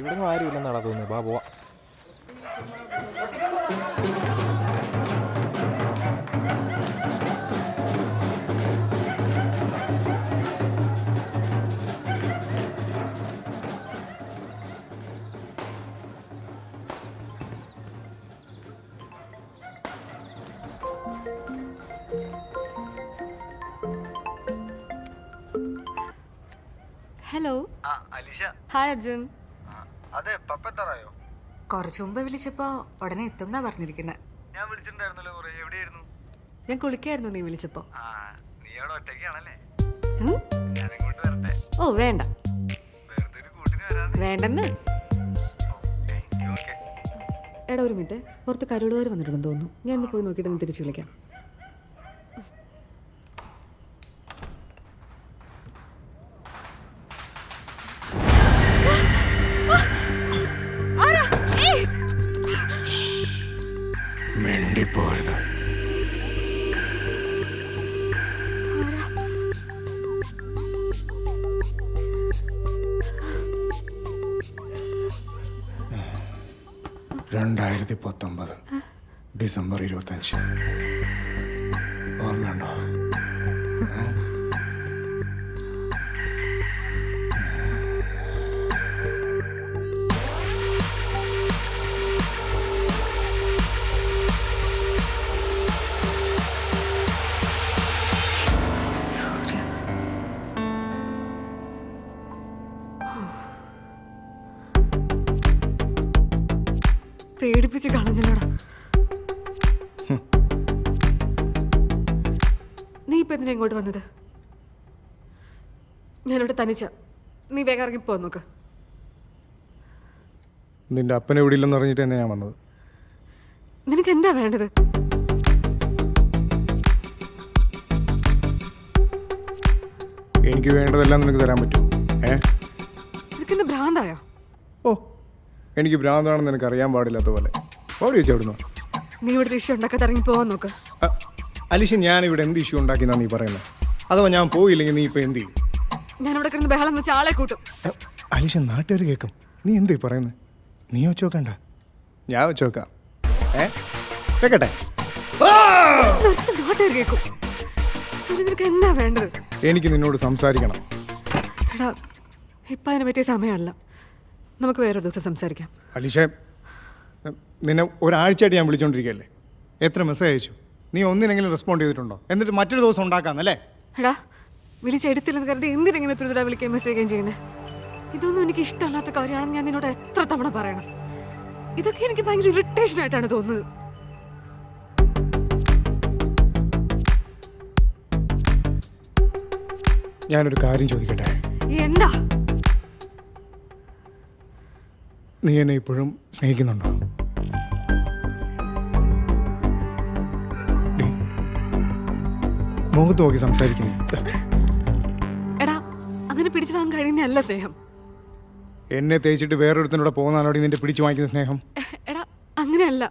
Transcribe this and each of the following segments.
ഇവിടെ ആരും ഇല്ലെന്നാണ് തോന്നുന്നത്. ബാ പോവാ. ഹലോ. ഹായ് അർജുൻ. അതെ, പപ്പ എത്താറായോ? കുറച്ചു മുമ്പ് വിളിച്ചപ്പോ ഉടനെ എത്തും പറഞ്ഞിരിക്കുന്നത്. ഞാൻ വിളിച്ചിട്ടുണ്ടായിരുന്നല്ലോ. എവിടെയായിരുന്നു? ഞാൻ കുളിക്കായിരുന്നു നീ വിളിച്ചപ്പോ. നീ അവിടെ ഒറ്റയ്ക്കാണല്ലേ? ഉം? ഞാൻ അങ്ങോട്ട് വരട്ടെ? ഓ വേണ്ട, വെറുതെ ഒരു കൂട്ടിന് വരാതെ. വേണ്ടെന്ന്. ഓക്കെ. എടാ ഒരു മിനിറ്റ്, പുറത്ത് കരുളുകാർ വന്നിട്ടുണ്ടെന്ന് തോന്നുന്നു. ഞാൻ ഒന്ന് പോയി നോക്കിയിട്ട് ഒന്ന് തിരിച്ചു വിളിക്കാം. മിണ്ടിപ്പോരുത്. ഡിസംബർ 25 ഓർമ്മയുണ്ടോ? പേടിപ്പിച്ച് കളഞ്ഞല്ലോടാ. നീ ഇപ്പൊ എന്തിനാ ഇങ്ങോട്ട് വന്നത്? ഞാനിവിടെ തനിച്ച. നീ വേഗം ഇറങ്ങി പോ നോക്ക്. നിന്റെ അപ്പനെ ഇവിടെ ഇല്ലെന്ന് അറിഞ്ഞിട്ട് തന്നെ ഞാൻ വന്നത്. നിനക്ക് എന്താ വേണ്ടത്? എനിക്ക് വേണ്ടതെല്ലാം നിനക്ക് തരാൻ പറ്റുമോ? നിനക്കെന്താ ഭ്രാന്തായോ? ഓ, എനിക്ക് ഭ്രാന്താണെന്ന് നിനക്ക് അറിയാൻ പാടില്ലാത്ത പോലെ. ഓടി വെച്ച് അവിടുന്ന്. നീ ഇവിടെ ഇഷ്യൂ ഉണ്ടാക്കാതെ ഇറങ്ങി പോവാൻ നോക്ക്. അലിഷ, ഞാനിവിടെ എന്ത് ഇഷ്യൂ ഉണ്ടാക്കിയെന്നാ നീ പറയുന്നത്? അഥവാ ഞാൻ പോയില്ലെങ്കിൽ നീ ഇപ്പം എന്ത് ചെയ്യും? ഞാനിവിടെ കിടന്ന് ബഹളം വെച്ച് ആളെ കൂട്ടും. അലിഷ, നാട്ടുകാർ കേൾക്കും. നീ എന്തേ പറയുന്നത്? നീ വെച്ച് നോക്കണ്ട, ഞാൻ വെച്ച് നോക്കാം. കേക്കട്ടെ? നാട്ടുകാർ കേൾക്കും. നിനക്ക് എന്താ വേണ്ടത്? എനിക്ക് നിന്നോട് സംസാരിക്കണം. എടാ, ഇപ്പം അതിനെ പറ്റിയ സമയമല്ല. നമുക്ക് വേറൊരു ദിവസം സംസാരിക്കാം. അലിഷ, നിന്നെ ഒരാഴ്ചയായിട്ട് ഞാൻ വിളിച്ചോണ്ടിരിക്കുകയല്ലേ. എത്ര മെസ്സേജ് അയച്ചു? നീ ഒന്നിനെങ്കിലും റെസ്പോണ്ട് ചെയ്തിട്ടുണ്ടോ? എന്നിട്ട് മറ്റൊരു ദിവസം ഉണ്ടാക്കാന്നല്ലേ? എടാ, വിളിച്ചെടുത്തില്ലെന്ന് കരുതി എന്തിനെങ്ങനെ തുരിതര വിളിക്കുകയും മെസ്സേജ് ചെയ്യുന്നത്? ഇതൊന്നും എനിക്ക് ഇഷ്ടമല്ലാത്ത കാര്യമാണെന്ന് ഞാൻ നിന്നോട് എത്ര തവണ പറയണം? ഇതൊക്കെ എനിക്ക് ഭയങ്കര ഇറിറ്റേഷൻ ആയിട്ടാണ് തോന്നുന്നത്. ഞാനൊരു കാര്യം ചോദിക്കട്ടെ? എന്താ? നീ എന്നെ ഇപ്പോഴും സ്നേഹിക്കുന്നുണ്ടോ? മുഖത്ത് നോക്കി സംസാരിക്കുന്നു. എടാ, അങ്ങനെ പിടിച്ചു വാങ്ങാൻ കഴിയുന്നതല്ല സ്നേഹം. എന്നെ തേച്ചിട്ട് വേറൊരുത്തനോട് പോകുന്നാലോടി നിന്റെ പിടിച്ചു വാങ്ങിക്കുന്ന സ്നേഹം? എടാ, അങ്ങനെയല്ല.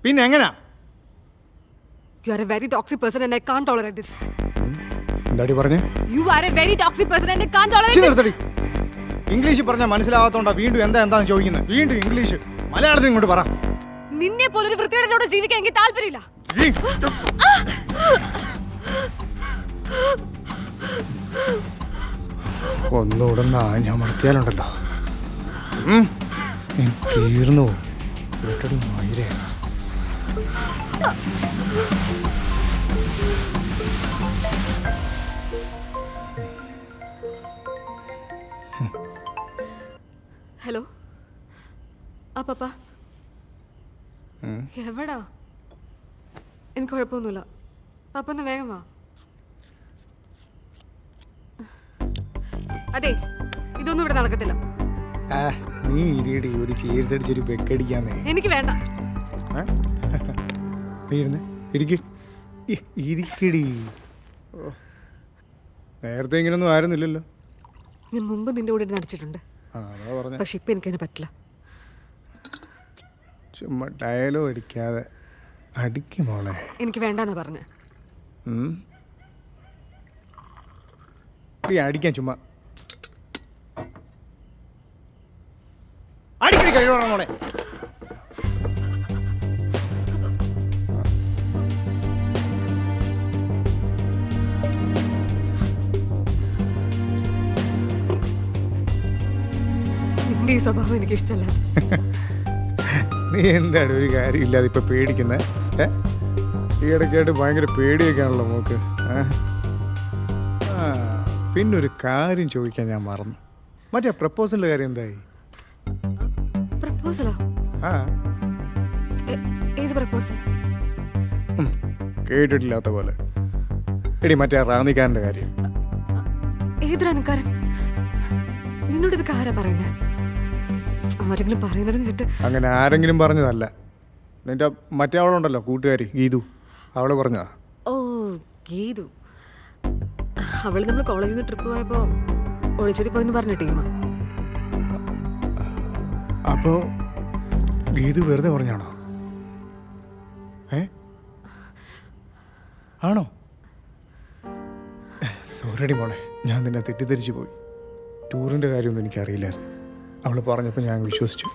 പിന്നെ എങ്ങനാ? You are a very toxic person and I can't tolerate this. എന്താടി പറഞ്ഞേ? You are a very toxic person and I can't tolerate this. English പറഞ്ഞാൽ മനസ്സിലാവാത്തോണ്ടാ വീണ്ടും എന്താന്ന് ചോദിക്കുന്നത്. വീണ്ടും ഇംഗ്ലീഷ്. മലയാളത്തിൽ ഇങ്ങോട്ട് പറ. നിന്നെ പോലൊരു വൃത്തിയോടെ ജീവിക്കാൻ എനിക്ക് താല്പര്യമില്ല. ഒന്നുകൂടെ ഞാൻ മറത്തിയാലുണ്ടല്ലോ തീർന്നു. മയിലേ, ഹലോ. ആ പപ്പ എവിടാ? എനിക്ക് കുഴപ്പമൊന്നുമില്ല. പപ്പ ഒന്ന് വേഗം വാ. അതെ, ഇതൊന്നും ഇവിടെ നടക്കത്തില്ല. നീ ഇരിയടി, ഒരു ചീർസ് അടിച്ചൊരു ബെക്കടിക്കാന്നേ. എനിക്ക് വേണ്ട. ഇരിക്കടി. നേരത്തെ ഇങ്ങനൊന്നും ആയിരുന്നില്ലല്ലോ. ഞാൻ മുമ്പ് നിന്റെ കൂടെ നടിച്ചിട്ടുണ്ട്, പക്ഷെ ഇപ്പൊ എനിക്കതിന് പറ്റില്ല. ചുമ്മാ ഡയലോഗ് അടിക്കാതെ അടിക്കും മോളെ. എനിക്ക് വേണ്ടെന്നാ പറഞ്ഞേ. അടിക്കാൻ ചുമ്മാ വേണം മോളെ. നിന്റെ ഈ സ്വഭാവം എനിക്ക് ഇഷ്ടമല്ല. നീ എന്താണ് ഒരു കാര്യമില്ലാതെ ഇപ്പൊ പേടിക്കുന്നത്? ഈ ഇടയ്ക്കായിട്ട് ഭയങ്കര പേടിയൊക്കെ ആണല്ലോ മോക്ക്. പിന്നൊരു കാര്യം ചോദിക്കാൻ ഞാൻ മറന്നു. മറ്റേ പ്രപ്പോസലിന്റെ കാര്യം എന്തായി? പ്രപ്പോസലോ? ആ ഏത് പ്രപ്പോസൽ? കേട്ടിട്ടില്ലാത്ത പോലെ. എടി മറ്റേ റാന്നിക്കാരൻ്റെ കാര്യം. ഏത് റാന്നിക്കാരൻ? നിന്നോട് ഇതൊക്കെ ആരാ പറയുന്നത്? ആരെങ്കിലും പറയുന്നതും കേട്ട്. അങ്ങനെ ആരെങ്കിലും പറഞ്ഞതല്ല. നിന്റെ മറ്റേ അവളുണ്ടല്ലോ കൂട്ടുകാരി ഗീതു, അവള് പറഞ്ഞതാ. ഓ ഗീതു. അവള് നമ്മൾ കോളേജിൽ നിന്ന് ട്രിപ്പ് പോയപ്പോ ഒളിച്ചോടി പോയെന്ന് പറഞ്ഞ ടീമാ. അപ്പോ ഗീതു വെറുതെ പറഞ്ഞാണോ? ആണോ? സോറിയടി മോളെ, ഞാൻ നിന്നെ തെറ്റിദ്ധരിച്ചു പോയി. ടൂറിൻ്റെ കാര്യമൊന്നും എനിക്കറിയില്ലായിരുന്നു. അവൾ പറഞ്ഞപ്പോൾ ഞാൻ വിശ്വസിച്ചു.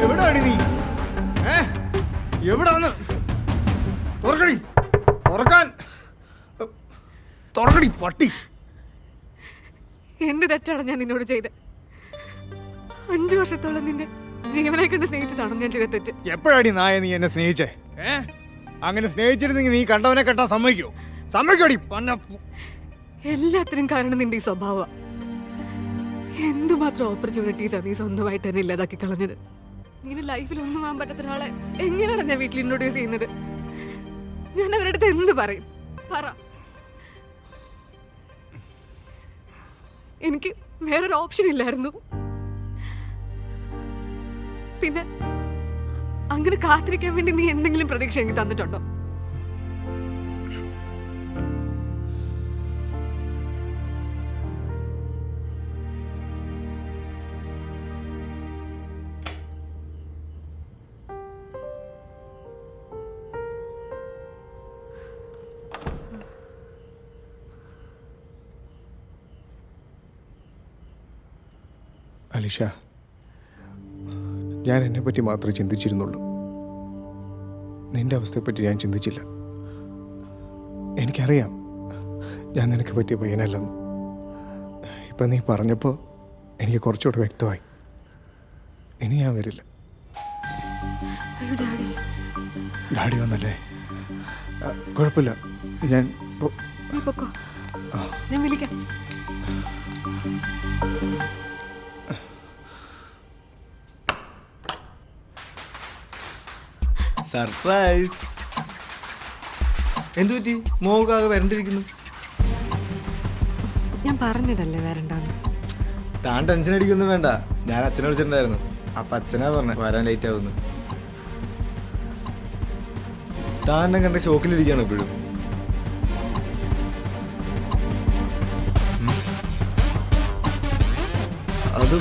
എവിടാണ് നീ? എവിടാന്ന്? തുറക്കടി, തുറക്കാൻ തുറക്കടി പട്ടി. എന്ത് തെറ്റാണ് ഞാൻ നിന്നോട് ചെയ്ത്? 5 വർഷത്തോളം നിന്നെ ജീവനെ കണ്ട് സ്നേഹിച്ചതാണോ ഞാൻ ചെയ്ത തെറ്റ്? എപ്പോഴാടി നായ നീ എന്നെ സ്നേഹിച്ചേ? അങ്ങനെ സ്നേഹിച്ചിരുന്നെങ്കിൽ നീ കണ്ടവനെ കെട്ടാൻ സമ്മതിക്കോ? സമ്മതിക്കോടി? എല്ലാത്തിനും കാരണം നിന്റെ ഈ സ്വഭാവം. എന്തുമാത്രം ഓപ്പർച്യൂണിറ്റീസാ നീ സ്വന്തമായിട്ട് തന്നെ ഇല്ലാതാക്കി കളഞ്ഞത്. ഇങ്ങനെ ലൈഫിൽ ഒന്നും ആവാൻ പറ്റാത്ത ഒരാളെ എങ്ങനെയാണ് ഞാൻ വീട്ടിൽ ഇൻട്രൊഡ്യൂസ് ചെയ്യുന്നത്? ഞാൻ അവരുടെ അടുത്ത് എന്ത് പറയും? പറ. എനിക്ക് വേറൊരു ഓപ്ഷൻ ഇല്ലായിരുന്നു. പിന്നെ അങ്ങനെ കാത്തിരിക്കാൻ വേണ്ടി നീ എന്തെങ്കിലും പ്രതീക്ഷ എനിക്ക് തന്നിട്ടുണ്ടോ? അലിഷ, ഞാൻ എന്നെപ്പറ്റി മാത്രമേ ചിന്തിച്ചിരുന്നുള്ളൂ. നിന്റെ അവസ്ഥയെപ്പറ്റി ഞാൻ ചിന്തിച്ചില്ല. എനിക്കറിയാം ഞാൻ നിനക്ക് പറ്റിയ പയ്യനല്ലെന്ന്. ഇപ്പം നീ പറഞ്ഞപ്പോൾ എനിക്ക് കുറച്ചുകൂടെ വ്യക്തമായി. ഇനി ഞാൻ വരില്ല. ഡാഡി വന്നല്ലേ? കുഴപ്പമില്ല, ഞാൻ ഞാൻ വിളിക്കാം. സർപ്രൈസ്. എന്തു പറ്റി? മോകാകെ വരണ്ടിരിക്കുന്നു. ഞാൻ പറഞ്ഞതല്ലേ വരണ്ടെന്ന്. താൻ ടെൻഷൻ അടിക്കൊന്നും വേണ്ട. ഞാൻ അച്ഛനെ വിളിച്ചിട്ടുണ്ടായിരുന്നു. അപ്പൊ അച്ഛനാ പറഞ്ഞ വരാൻ ലേറ്റ് ആവുന്നു. താൻ എന്നെ കണ്ട ഷോക്കിലിരിക്കുകയാണ് ഇപ്പോഴും. അത്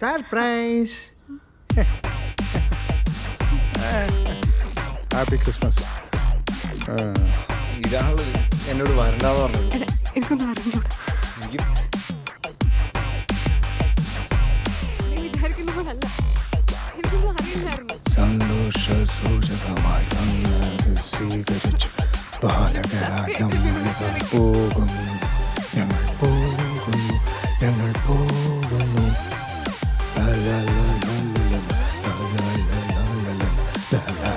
സർപ്രൈസ്. Happy Christmas. ഇതാണല്ലോ എന്നോട് വരണ്ടാന്ന് പറഞ്ഞത്. എടാ, എനിക്കൊന്നും അറിഞ്ഞൂടാ. എനിക്ക് നീ വിചാരിക്കുന്ന പോലല്ല. എനിക്കൊന്നും അറിയില്ലായിരുന്നു. സന്തോഷ സൂചകമായി തന്നത് സ്വീകരിച്ചു ബാലകരാജം പോകുന്നു. ഞങ്ങൾ പോകുന്നു, ഞങ്ങൾ പോകുന്നു. ലാ ലാ ലാ ലാ ലാ ലാ ലാ ലാ ലാ ലാ ലാ ലാ.